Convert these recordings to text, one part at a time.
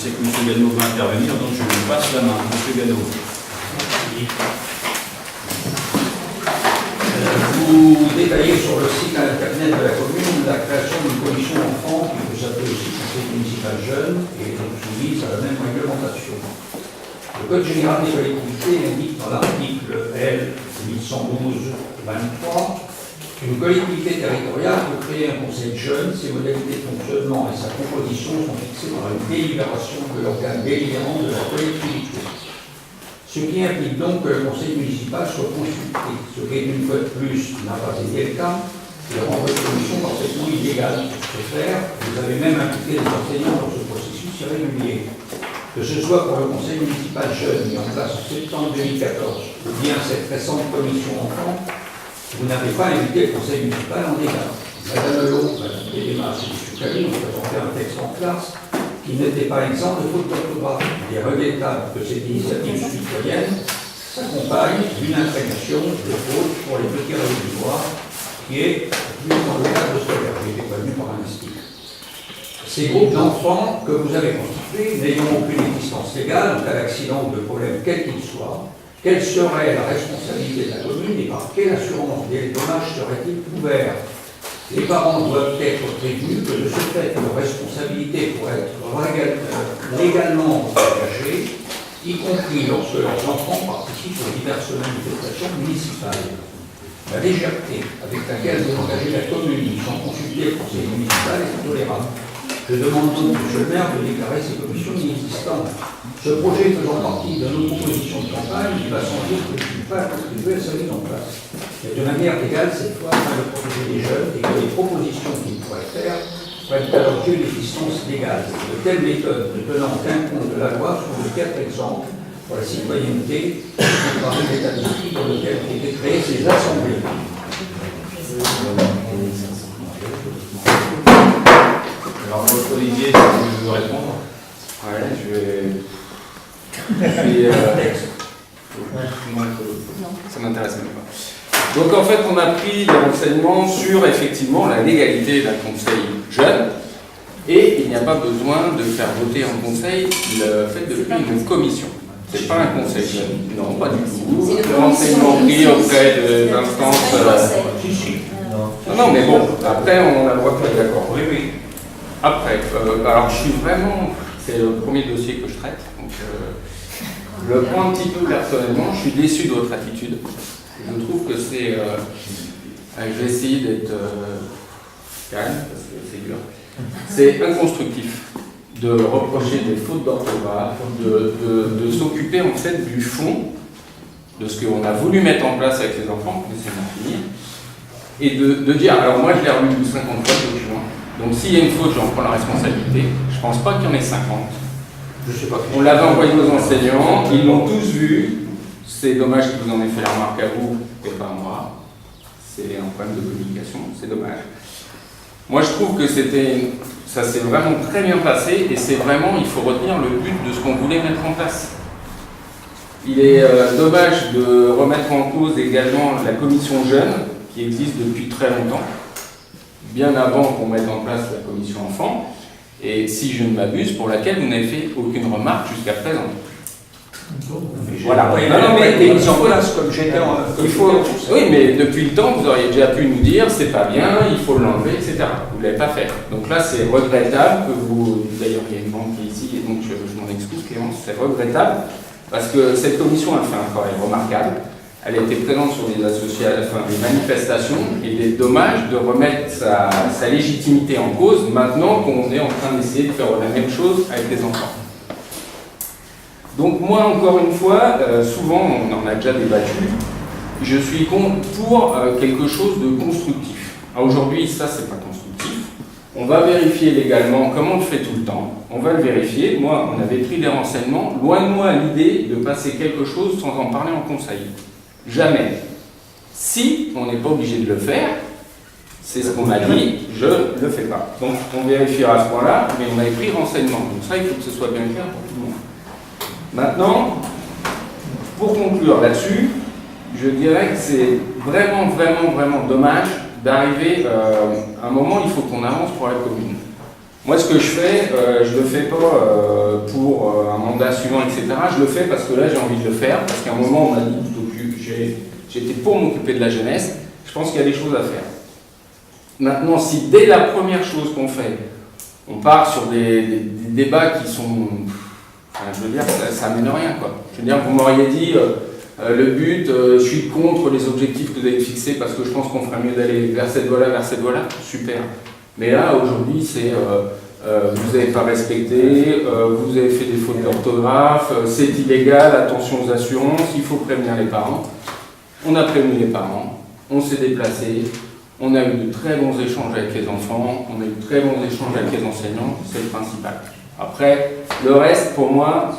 sais que M. Gano va intervenir, donc je lui passe la main. M. Gano. Vous détaillez sur le site internet de la commune la création d'une commission enfants qui peut s'appeler aussi conseil municipal jeune et donc soumise à la même réglementation. Le Code général des collectivités indique dans l'article L 1112-23 qu'une collectivité territoriale peut créer un conseil de jeunes, ses modalités de fonctionnement et sa composition sont fixées par une délibération de l'organe délibérant de la collectivité. Ce qui implique donc que le conseil municipal soit consulté, ce qui, une fois de plus, n'a pas été le cas, et rend votre commission parfaitement illégale. Pour ce faire, vous avez même impliqué les enseignants dans ce processus irrégulier. Que ce soit pour le conseil municipal jeune mis en place en septembre 2014, ou bien cette récente commission enfant, vous n'avez pas invité le conseil municipal en dégâts. Madame Lelot, Madame Pélémas et M. Cali ont présenté un texte en classe qui n'était pas exempt de faute d'orthographe. Il est regrettable que cette initiative citoyenne s'accompagne d'une imprégnation de fautes pour les petits réductoires qui est plus dans le cadre scolaire. J'ai été prévenu par un mystique. Ces groupes d'enfants que vous avez constitués, n'ayant aucune existence légale, en cas d'accident ou de problème quel qu'il soit, quelle serait la responsabilité de la commune et par quelle assurance des dommages serait-il couvert? Les parents doivent être prévenus que de ce fait, leur responsabilité pourrait être légalement engagée, y compris lorsque leurs enfants participent aux diverses manifestations municipales. La légèreté avec laquelle vous engagez la commune sans consulter le conseil municipal est intolérable. Je demande donc, M. le maire, de déclarer ces commissions inexistantes. Ce projet faisant partie de nos propositions de campagne, il va sans dire que je ne suis pas contribué à sa mise en place. Mais de manière légale, cette fois, afin de protéger les jeunes et que les propositions qu'ils pourraient faire prennent à leur yeux l'existence légale. De telles méthodes, ne tenant aucun compte de la loi, sont de quatre exemples pour la citoyenneté et par l'état d'esprit dans lequel ont été créées ces assemblées. Alors, votre Olivier, si tu veux répondre. Ouais, je vais. Ça m'intéresse même pas. Donc en fait, on a pris des renseignements sur effectivement la légalité d'un conseil jeune, et il n'y a pas besoin de faire voter en conseil le fait de créer une commission. C'est pas un conseil jeune, non, pas du tout. Le renseignement pris auprès des instances. Non, mais bon, après on a le droit de être d'accord. Oui, oui. Après, alors je suis vraiment. C'est le premier dossier que je traite. Donc, le point un petit peu personnellement, je suis déçu de votre attitude. Je trouve que c'est. Je vais essayer d'être calme parce que c'est dur. C'est inconstructif de reprocher des fautes d'orthographe, de s'occuper en fait du fond de ce qu'on a voulu mettre en place avec les enfants, laissez-moi finir, et de dire, alors moi je l'ai relu 50 fois le document, donc s'il y a une faute, j'en prends la responsabilité. Je pense pas qu'il y en ait 50. Je sais pas. On l'avait envoyé aux enseignants, ils l'ont tous vu. C'est dommage que vous en ayez fait la remarque à vous et pas à moi. C'est un problème de communication, c'est dommage. Moi je trouve que ça s'est vraiment très bien passé et c'est vraiment, il faut retenir le but de ce qu'on voulait mettre en place. Il est dommage de remettre en cause également la commission jeune qui existe depuis très longtemps, bien avant qu'on mette en place la commission enfant, et si je ne m'abuse, pour laquelle vous n'avez fait aucune remarque jusqu'à présent. Voilà. Non, mais été mis en place comme j'étais en. Oui, mais depuis le temps, vous auriez déjà pu nous dire c'est pas bien, il faut l'enlever, etc. Vous ne l'avez pas fait. Donc là, c'est regrettable que vous. D'ailleurs, il y a une banque qui est ici, et donc je m'en excuse, Clément, c'est regrettable, parce que cette commission a fait un travail remarquable. Elle a été présente sur des manifestations, et il est dommage de remettre sa légitimité en cause maintenant qu'on est en train d'essayer de faire la même chose avec les enfants. Donc moi, encore une fois, souvent, on en a déjà débattu, je suis pour quelque chose de constructif. Aujourd'hui, ça, c'est pas constructif. On va vérifier légalement, comme on le fait tout le temps, on va le vérifier. Moi, on avait pris des renseignements. Loin de moi l'idée de passer quelque chose sans en parler en conseil. Jamais. Si on n'est pas obligé de le faire, c'est ce qu'on m'a dit, je ne le fais pas. Donc on vérifiera à ce point-là, mais on avait pris renseignement. Donc ça, il faut que ce soit bien clair pour tout le monde. Maintenant, pour conclure là-dessus, je dirais que c'est vraiment dommage d'arriver à un moment où il faut qu'on avance pour la commune. Moi, ce que je fais, je le fais pas pour un mandat suivant, etc. Je le fais parce que là, j'ai envie de le faire, parce qu'à un moment, on m'a dit, j'étais pour m'occuper de la jeunesse. Je pense qu'il y a des choses à faire. Maintenant, si dès la première chose qu'on fait, on part sur des débats qui sont... Enfin, je veux dire, ça mène rien, quoi. Je veux dire, vous m'auriez dit, le but, je suis contre les objectifs que vous avez fixés parce que je pense qu'on ferait mieux d'aller vers cette voie-là, super. Mais là, aujourd'hui, c'est vous n'avez pas respecté, vous avez fait des fautes d'orthographe, c'est illégal, attention aux assurances, il faut prévenir les parents. On a prévenu les parents, on s'est déplacé, on a eu de très bons échanges avec les enfants, on a eu de très bons échanges avec les enseignants, c'est le principal. Après, le reste, pour moi,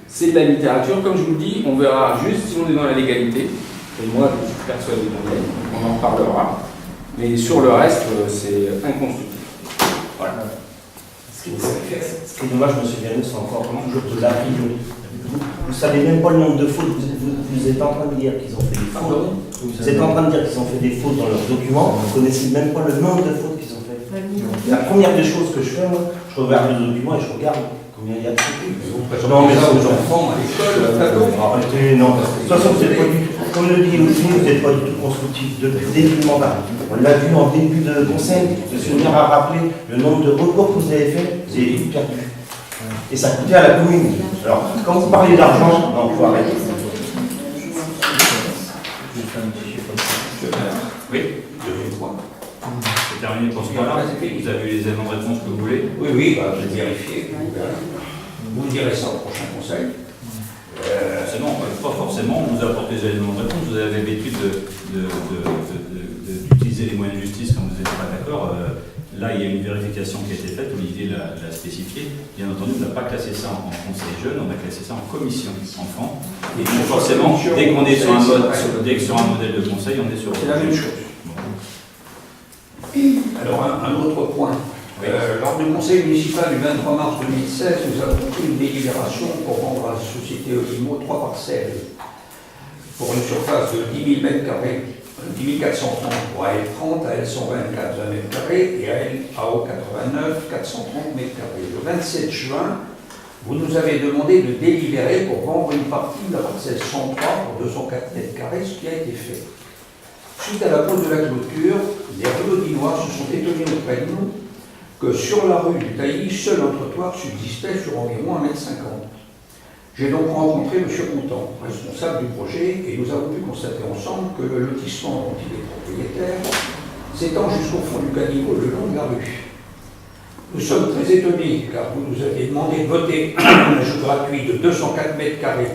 c'est de la littérature. Comme je vous le dis, on verra juste si on est dans la légalité. Et moi, je suis persuadé qu'on en parlera. Mais sur le reste, c'est inconstructif. Voilà. Ce qui est dommage, M. Vianney, c'est encore toujours de l'a priori. Vous ne savez même pas le nombre de fautes. Vous êtes en train de dire qu'ils ont fait des fautes. Vous êtes en train de dire qu'ils ont fait des fautes dans leurs documents. Vous ne connaissez même pas le nombre de fautes qu'ils ont fait. La première des choses que je fais, moi, je regarde les documents et je regarde combien il y a de fautes. Non, mais là, aux enfants, à l'école, arrêtez, non. De toute façon, vous n'êtes pas du tout, comme le dit aussi, vous n'êtes pas du tout constructif depuis le début du mandat. On l'a vu en début de conseil, le souvenir a rappelé le nombre de recours que vous avez fait, vous avez tout perdu. Et ça coûtait à la commune. Alors, quand vous parlez d'argent, non, il faut arrêter. Oui, deuxième point. C'est terminé pour ce point-là. Vous avez eu les éléments de réponse que vous voulez? Oui, bah, je vais vérifier. Vous me direz ça au prochain conseil. Non, pas forcément. On vous a apporté les éléments de réponse. Vous avez l'habitude d'utiliser les moyens de justice quand vous n'êtes pas d'accord. Là, il y a une vérification qui a été faite. Olivier l'a spécifié. Bien entendu, on n'a pas classé ça en conseil jeune, on a classé ça en commission enfant. Et donc, forcément, dès qu'on est sur un modèle de conseil, on est sur. C'est la même chose. Alors, un autre point. Oui. Lors du conseil municipal du 23 mars 2016, nous avons pris une délibération pour rendre à la société Olimo 3 parcelles pour une surface de 10 000 m², 10 430 pour AL30, AL124 20 m² et AL89 430 m². Le 27 juin, vous nous avez demandé de délibérer pour vendre une partie de la parcelle 103 pour 204 m², ce qui a été fait. Suite à la pose de la clôture, les Riodinois se sont étonnés auprès de nous que sur la rue du Tailly, seul un trottoir subsistait sur environ 1,50 m. J'ai donc rencontré M. Contant, responsable du projet, et nous avons pu constater ensemble que le lotissement dont il est propriétaire s'étend jusqu'au fond du caniveau le long de la rue. Nous sommes très étonnés car vous nous avez demandé de voter un ajout gratuit de 204 m²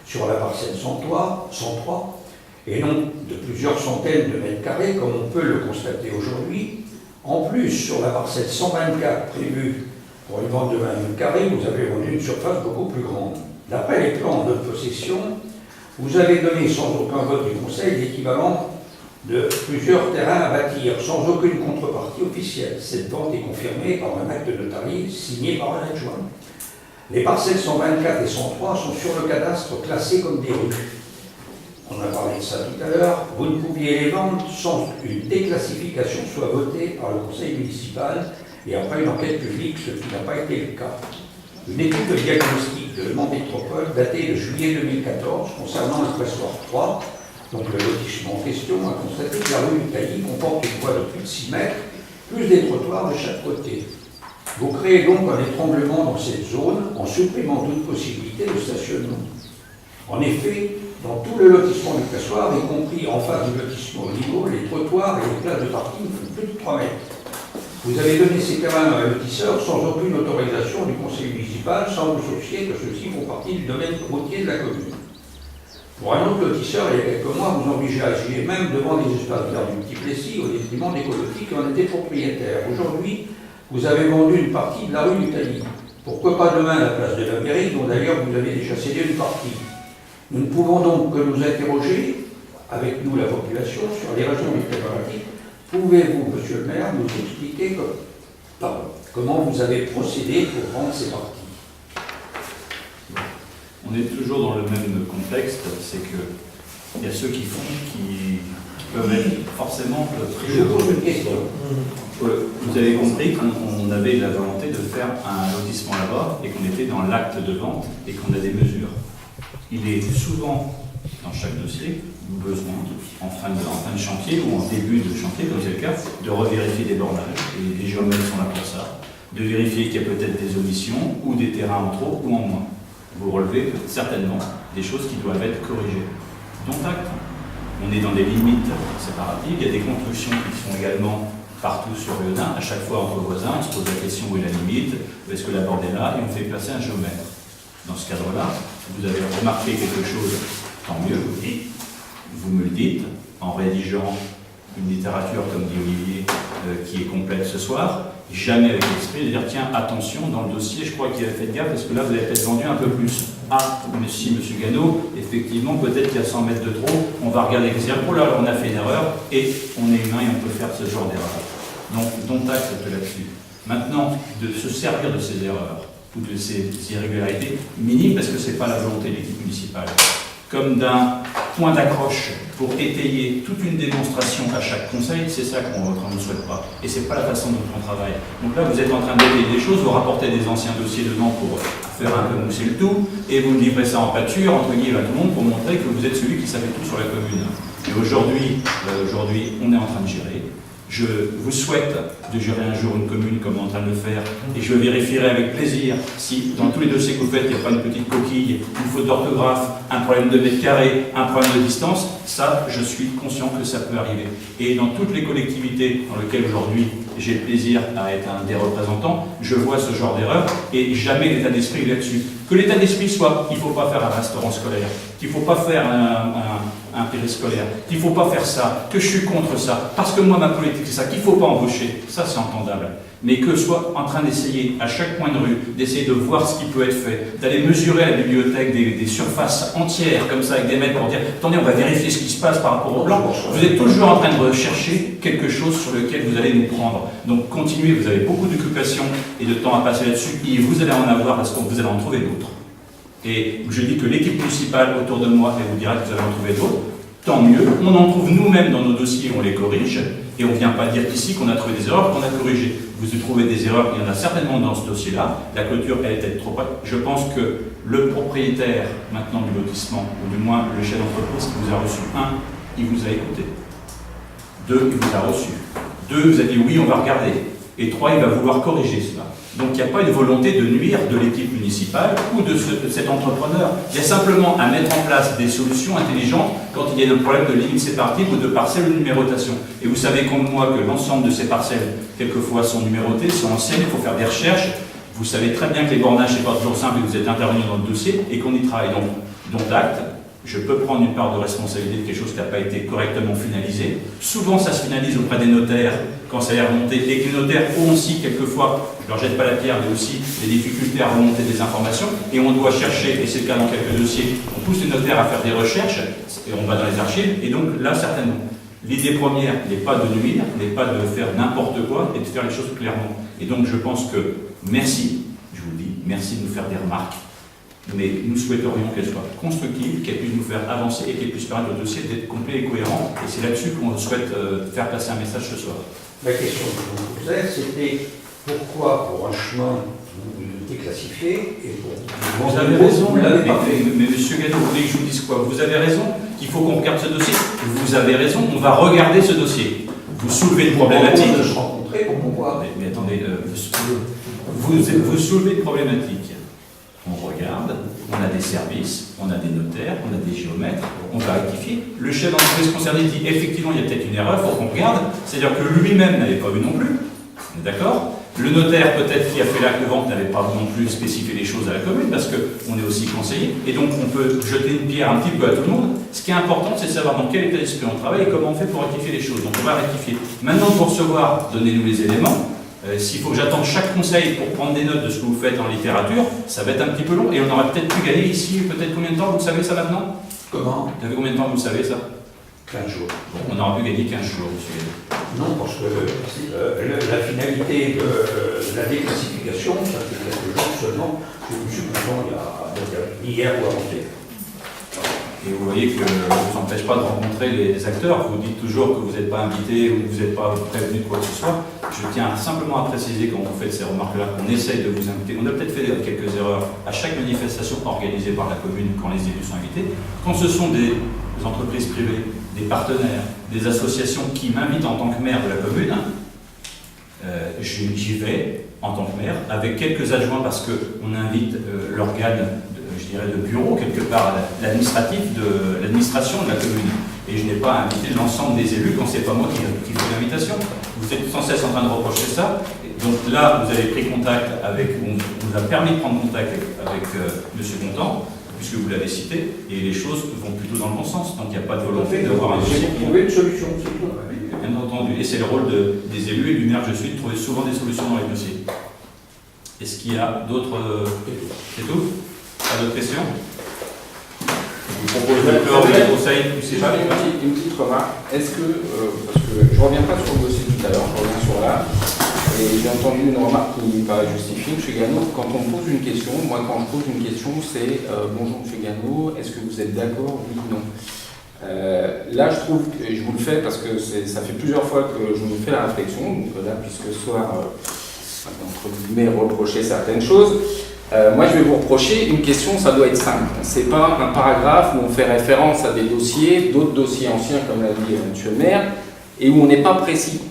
sur la parcelle 103, et non de plusieurs centaines de mètres carrés comme on peut le constater aujourd'hui. En plus, sur la parcelle 124 prévue pour une vente de 20 m², vous avez vendu une surface beaucoup plus grande. D'après les plans de possession, vous avez donné sans aucun vote du Conseil l'équivalent de plusieurs terrains à bâtir, sans aucune contrepartie officielle. Cette vente est confirmée par un acte notarié signé par un adjoint. Les parcelles 124 et 103 sont sur le cadastre classées comme des rues. On a parlé de ça tout à l'heure. Vous ne pouviez les vendre sans qu'une déclassification soit votée par le conseil municipal et après une enquête publique, ce qui n'a pas été le cas. Une étude de diagnostic de Le Mans Métropole datée de juillet 2014 concernant le pressoir 3, donc le lotissement en question, a constaté que la rue du Tailly comporte une voie de plus de 6 mètres, plus des trottoirs de chaque côté. Vous créez donc un étranglement dans cette zone en supprimant toute possibilité de stationnement. En effet, dans tout le lotissement du pressoir, y compris en face du lotissement au niveau, les trottoirs et les places de parking font plus de 3 mètres. Vous avez donné ces terrains à un lotisseur sans aucune autorisation du conseil municipal, sans vous soucier que ceux-ci font partie du domaine routier de la commune. Pour un autre lotisseur, il y a quelques mois, vous envisagez même devant des espaces verts du Petit Plessis au détriment des colotis qui en étaient propriétaires. Aujourd'hui, vous avez vendu une partie de la rue du Tailly. Pourquoi pas demain la place de la mairie, dont d'ailleurs vous avez déjà cédé une partie. Nous ne pouvons donc que nous interroger, avec nous la population, sur les raisons du préparatif. Pouvez-vous, monsieur le maire, nous expliquer comment vous avez procédé pour vendre ces parties? On est toujours dans le même contexte, c'est qu'il y a ceux qui font, qui peuvent être forcément pris. Je pose une question. Vous avez compris qu'on avait la volonté de faire un lotissement là-bas et qu'on était dans l'acte de vente et qu'on a des mesures. Il est souvent, dans chaque dossier, besoin, en fin de chantier ou en début de chantier, comme c'est le cas, de revérifier des bornages. Et les géomètres sont là pour ça. De vérifier qu'il y a peut-être des omissions ou des terrains en trop ou en moins. Vous relevez certainement des choses qui doivent être corrigées. Dont acte. On est dans des limites séparatives. Il y a des constructions qui sont également partout sur le Nain. À chaque fois, entre voisins, on se pose la question où est la limite, où est-ce que la borne est là, et on fait placer un géomètre. Dans ce cadre-là, vous avez remarqué quelque chose, tant mieux, vous me le dites, en rédigeant une littérature, comme dit Olivier, qui est complète ce soir, jamais avec l'esprit de dire, tiens, attention, dans le dossier, je crois qu'il a fait gaffe, parce que là, vous avez peut-être vendu un peu plus. Ah, mais si, monsieur Gano, effectivement, peut-être qu'il y a 100 mètres de trop, on va regarder les zéros, là, on a fait une erreur, et on est humain et on peut faire ce genre d'erreur. Donc, dont acte là-dessus. Maintenant, de se servir de ces erreurs, ou de ces irrégularités minimes, parce que ce n'est pas la volonté de l'équipe municipale, comme d'un point d'accroche pour étayer toute une démonstration à chaque conseil, c'est ça qu'on ne souhaite pas. Et ce n'est pas la façon dont on travaille. Donc là, vous êtes en train d'étayer des choses, vous rapportez des anciens dossiers devant pour faire un peu mousser le tout, et vous me livrez ça en pâture, entre guillemets, à tout le monde, pour montrer que vous êtes celui qui savait tout sur la commune. Et aujourd'hui, on est en train de gérer. Je vous souhaite de gérer un jour une commune comme on est en train de le faire, et je vérifierai avec plaisir si dans tous les dossiers que vous faites, il n'y a pas une petite coquille, une faute d'orthographe, un problème de mètre carré, un problème de distance. Ça, je suis conscient que ça peut arriver. Et dans toutes les collectivités dans lesquelles aujourd'hui j'ai le plaisir à être un des représentants, je vois ce genre d'erreur, et jamais l'état d'esprit est là-dessus. Que l'état d'esprit soit qu'il ne faut pas faire un restaurant scolaire, qu'il ne faut pas faire un périscolaire, qu'il ne faut pas faire ça, que je suis contre ça, parce que moi ma politique c'est ça, qu'il ne faut pas embaucher, ça c'est entendable. Mais que soit en train d'essayer à chaque point de rue, d'essayer de voir ce qui peut être fait, d'aller mesurer à la bibliothèque des surfaces entières comme ça avec des mètres pour dire attendez on va vérifier ce qui se passe par rapport au plan, vous êtes toujours en train de rechercher quelque chose sur lequel vous allez nous prendre. Donc continuez, vous avez beaucoup d'occupations et de temps à passer là-dessus, et vous allez en avoir parce que vous allez en trouver d'autres. Et je dis que l'équipe municipale autour de moi, elle vous dira que vous allez en trouver d'autres, tant mieux. On en trouve nous-mêmes dans nos dossiers, on les corrige, et on ne vient pas dire ici qu'on a trouvé des erreurs, qu'on a corrigé. Vous trouvez des erreurs, il y en a certainement dans ce dossier-là. La clôture, elle est peut-être trop près. Je pense que le propriétaire, maintenant, du lotissement, ou du moins le chef d'entreprise qui vous a reçu, 1, il vous a écouté. 2, il vous a reçu. 2, vous a dit oui, on va regarder. Et 3, il va vouloir corriger cela. Donc il n'y a pas une volonté de nuire de l'équipe municipale ou de cet entrepreneur. Il y a simplement à mettre en place des solutions intelligentes quand il y a un problème de limite séparative ou de parcelle ou de numérotation. Et vous savez comme moi que l'ensemble de ces parcelles, quelquefois, sont numérotées, sont anciennes, il faut faire des recherches. Vous savez très bien que les bornages, ce n'est pas toujours simple et que vous êtes intervenu dans le dossier et qu'on y travaille. Donc, dont acte. Je peux prendre une part de responsabilité de quelque chose qui n'a pas été correctement finalisé. Souvent, ça se finalise auprès des notaires quand ça est remonté, et que les notaires ont aussi, quelquefois, je ne leur jette pas la pierre, mais aussi des difficultés à remonter des informations, et on doit chercher, et c'est le cas dans quelques dossiers, on pousse les notaires à faire des recherches, et on va dans les archives, et donc là, certainement. L'idée première n'est pas de nuire, n'est pas de faire n'importe quoi, et de faire les choses clairement. Et donc, je pense que, merci, je vous le dis, merci de nous faire des remarques, mais nous souhaiterions qu'elle soit constructive, qu'elle puisse nous faire avancer et qu'elle puisse permettre au dossier d'être complet et cohérent. Et c'est là-dessus qu'on souhaite faire passer un message ce soir. La question que je vous posais, c'était pourquoi pour un chemin vous déclassifié et pour... Vous avez raison, vous l'avez pas fait. mais monsieur Gano, vous voulez que je vous dise quoi? Vous avez raison qu'il faut qu'on regarde ce dossier. Vous avez raison, on va regarder ce dossier. Vous soulevez une problématique. Je rencontrais pour pouvoir... Mais attendez, vous soulevez une problématique. On regarde, on a des services, on a des notaires, on a des géomètres, on va rectifier. Le chef d'entreprise concerné dit effectivement il y a peut-être une erreur, il faut qu'on regarde. C'est-à-dire que lui-même n'avait pas vu non plus. On est d'accord? Le notaire peut-être qui a fait l'acte de vente n'avait pas non plus spécifié les choses à la commune parce qu'on est aussi conseiller. Et donc on peut jeter une pierre un petit peu à tout le monde. Ce qui est important c'est de savoir dans quel état d'esprit on travaille et comment on fait pour rectifier les choses. Donc on va rectifier. Maintenant pour recevoir, donnez-nous les éléments. S'il faut que j'attende chaque conseil pour prendre des notes de ce que vous faites en littérature, ça va être un petit peu long et on aurait peut-être pu gagner ici, peut-être combien de temps, vous savez ça maintenant? Comment? Ça fait combien de temps que vous savez ça? 15 jours. Bon, on aurait pu gagner 15 jours, monsieur. Non, parce que la finalité de la déclassification, ça fait quelques jours seulement, je me suis content il y a hier ou avant-hier. Et vous voyez que ça ne vous empêche pas de rencontrer les acteurs. Vous dites toujours que vous n'êtes pas invité ou que vous n'êtes pas prévenu de quoi que ce soit. Je tiens simplement à préciser, quand vous faites ces remarques-là, qu'on essaye de vous inviter. On a peut-être fait quelques erreurs à chaque manifestation organisée par la commune quand les élus sont invités. Quand ce sont des entreprises privées, des partenaires, des associations qui m'invitent en tant que maire de la commune, j'y vais en tant que maire avec quelques adjoints parce qu'on invite l'organe, je dirais, de bureau, quelque part, l'administratif de l'administration de la commune. Et je n'ai pas invité l'ensemble des élus quand c'est pas moi qui fais l'invitation. Vous êtes sans cesse en train de reprocher ça. Et donc là, vous avez pris contact avec, on vous a permis de prendre contact avec M. Contant, puisque vous l'avez cité, et les choses vont plutôt dans le bon sens. Donc il n'y a pas de volonté d'avoir un dossier. J'ai trouvé une solution, c'est tout. Bien entendu. Et c'est le rôle des élus et du maire que je suis de trouver souvent des solutions dans les dossiers. Est-ce qu'il y a d'autres... C'est tout? Pas d'autres questions? Je vous propose de clore les conseils. J'avais une petite remarque. Est-ce que, parce que je ne reviens pas sur le dossier tout à l'heure, je reviens sur là, et j'ai entendu une remarque qui me paraît justifiée. M. Gano, quand on me pose une question, moi quand je pose une question, c'est bonjour M. Gano, est-ce que vous êtes d'accord? Oui ou non? Là, je trouve, et je vous le fais parce que ça fait plusieurs fois que je me fais la réflexion, donc là, puisque ce soir, entre guillemets, reprocher certaines choses, moi je vais vous reprocher une question, ça doit être simple. C'est pas un paragraphe où on fait référence à des dossiers, d'autres dossiers anciens, comme l'a dit M. le maire, et où on n'est pas précis.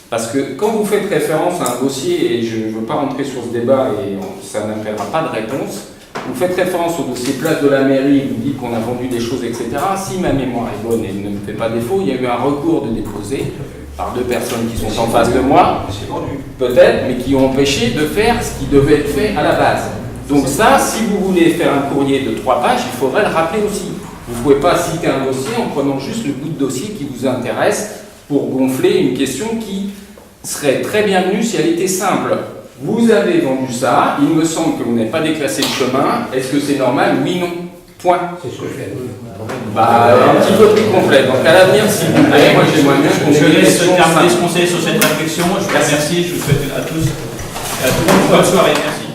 Parce que quand vous faites référence à un dossier, et je ne veux pas rentrer sur ce débat et ça n'appellera pas de réponse, vous faites référence au dossier place de la mairie, vous dites qu'on a vendu des choses, etc. Si ma mémoire est bonne et ne me fait pas défaut, il y a eu un recours de déposé par deux personnes qui sont en face de moi, peut-être, mais qui ont empêché de faire ce qui devait être fait à la base. Donc ça, si vous voulez faire un courrier de 3 pages, il faudrait le rappeler aussi. Vous ne pouvez pas citer un dossier en prenant juste le bout de dossier qui vous intéresse pour gonfler une question qui serait très bienvenue si elle était simple. Vous avez vendu ça, il me semble que vous n'avez pas déclassé le chemin, est-ce que c'est normal? Oui, non. Point. C'est ce que je fais. Un petit peu plus complet. Donc à l'avenir, s'il vous plaît, moi j'aimerais bien qu'on ait Je des laisse questions terminer ce simples. conseil sur cette réflexion. Je vous remercie, je vous souhaite à tous et à toutes une bonne soirée. Merci.